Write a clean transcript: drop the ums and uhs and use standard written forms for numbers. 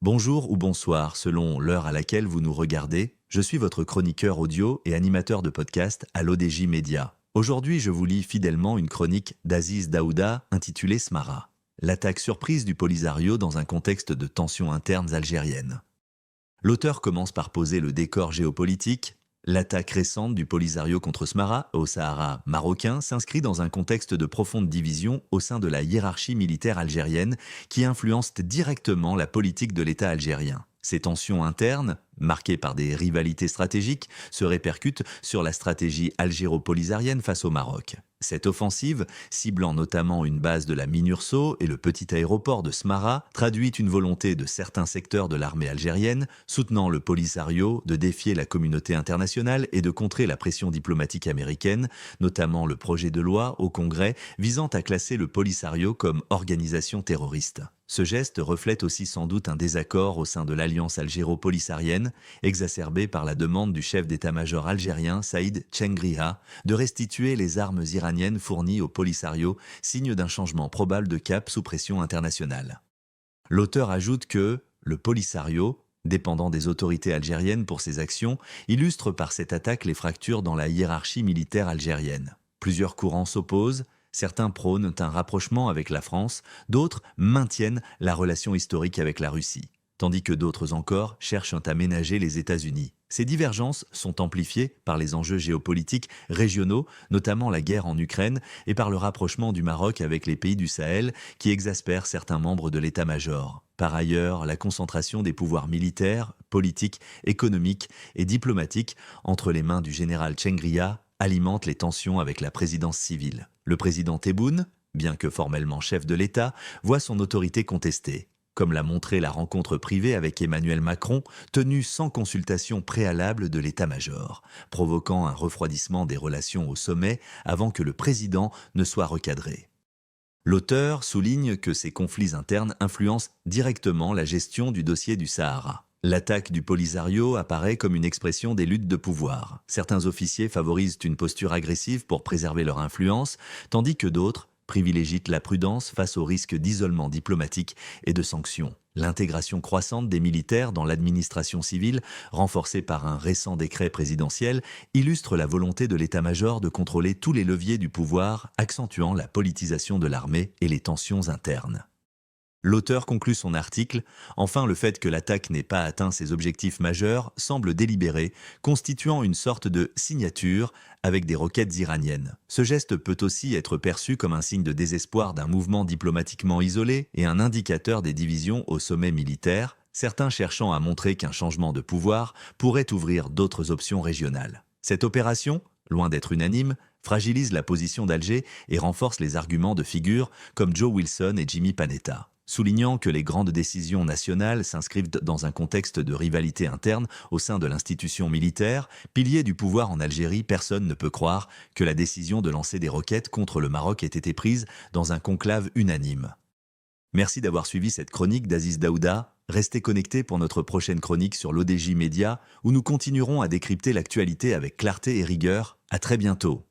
Bonjour ou bonsoir, selon l'heure à laquelle vous nous regardez. Je suis votre chroniqueur audio et animateur de podcast à l'ODJ Média. Aujourd'hui, je vous lis fidèlement une chronique d'Aziz Daouda intitulée Smara. L'attaque surprise du Polisario dans un contexte de tensions internes algériennes. L'auteur commence par poser le décor géopolitique. L'attaque récente du Polisario contre Smara, au Sahara marocain, s'inscrit dans un contexte de profonde division au sein de la hiérarchie militaire algérienne qui influence directement la politique de l'État algérien. Ces tensions internes, marquées par des rivalités stratégiques, se répercutent sur la stratégie algéro-polisarienne face au Maroc. Cette offensive, ciblant notamment une base de la Minurso et le petit aéroport de Smara, traduit une volonté de certains secteurs de l'armée algérienne, soutenant le Polisario, de défier la communauté internationale et de contrer la pression diplomatique américaine, notamment le projet de loi au Congrès visant à classer le Polisario comme organisation terroriste. Ce geste reflète aussi sans doute un désaccord au sein de l'alliance algéro-polisarienne, exacerbé par la demande du chef d'état-major algérien Saïd Tchengriha de restituer les armes iraniennes fournies au Polisario, signe d'un changement probable de cap sous pression internationale. L'auteur ajoute que le Polisario, dépendant des autorités algériennes pour ses actions, illustre par cette attaque les fractures dans la hiérarchie militaire algérienne. Plusieurs courants s'opposent. Certains prônent un rapprochement avec la France, d'autres maintiennent la relation historique avec la Russie, tandis que d'autres encore cherchent à ménager les États-Unis. Ces divergences sont amplifiées par les enjeux géopolitiques régionaux, notamment la guerre en Ukraine, et par le rapprochement du Maroc avec les pays du Sahel qui exaspèrent certains membres de l'état-major. Par ailleurs, la concentration des pouvoirs militaires, politiques, économiques et diplomatiques entre les mains du général Tchengriha alimente les tensions avec la présidence civile. Le président Tebboune, bien que formellement chef de l'État, voit son autorité contestée, comme l'a montré la rencontre privée avec Emmanuel Macron, tenue sans consultation préalable de l'état-major, provoquant un refroidissement des relations au sommet avant que le président ne soit recadré. L'auteur souligne que ces conflits internes influencent directement la gestion du dossier du Sahara. L'attaque du Polisario apparaît comme une expression des luttes de pouvoir. Certains officiers favorisent une posture agressive pour préserver leur influence, tandis que d'autres privilégient la prudence face au risque d'isolement diplomatique et de sanctions. L'intégration croissante des militaires dans l'administration civile, renforcée par un récent décret présidentiel, illustre la volonté de l'état-major de contrôler tous les leviers du pouvoir, accentuant la politisation de l'armée et les tensions internes. L'auteur conclut son article « Enfin, le fait que l'attaque n'ait pas atteint ses objectifs majeurs semble délibéré, constituant une sorte de signature avec des roquettes iraniennes. Ce geste peut aussi être perçu comme un signe de désespoir d'un mouvement diplomatiquement isolé et un indicateur des divisions au sommet militaire, certains cherchant à montrer qu'un changement de pouvoir pourrait ouvrir d'autres options régionales. Cette opération, loin d'être unanime, fragilise la position d'Alger et renforce les arguments de figures comme Joe Wilson et Jimmy Panetta. Soulignant que les grandes décisions nationales s'inscrivent dans un contexte de rivalité interne au sein de l'institution militaire, pilier du pouvoir en Algérie, personne ne peut croire que la décision de lancer des roquettes contre le Maroc ait été prise dans un conclave unanime. Merci d'avoir suivi cette chronique d'Aziz Daouda. Restez connectés pour notre prochaine chronique sur l'ODJ Média où nous continuerons à décrypter l'actualité avec clarté et rigueur. À très bientôt.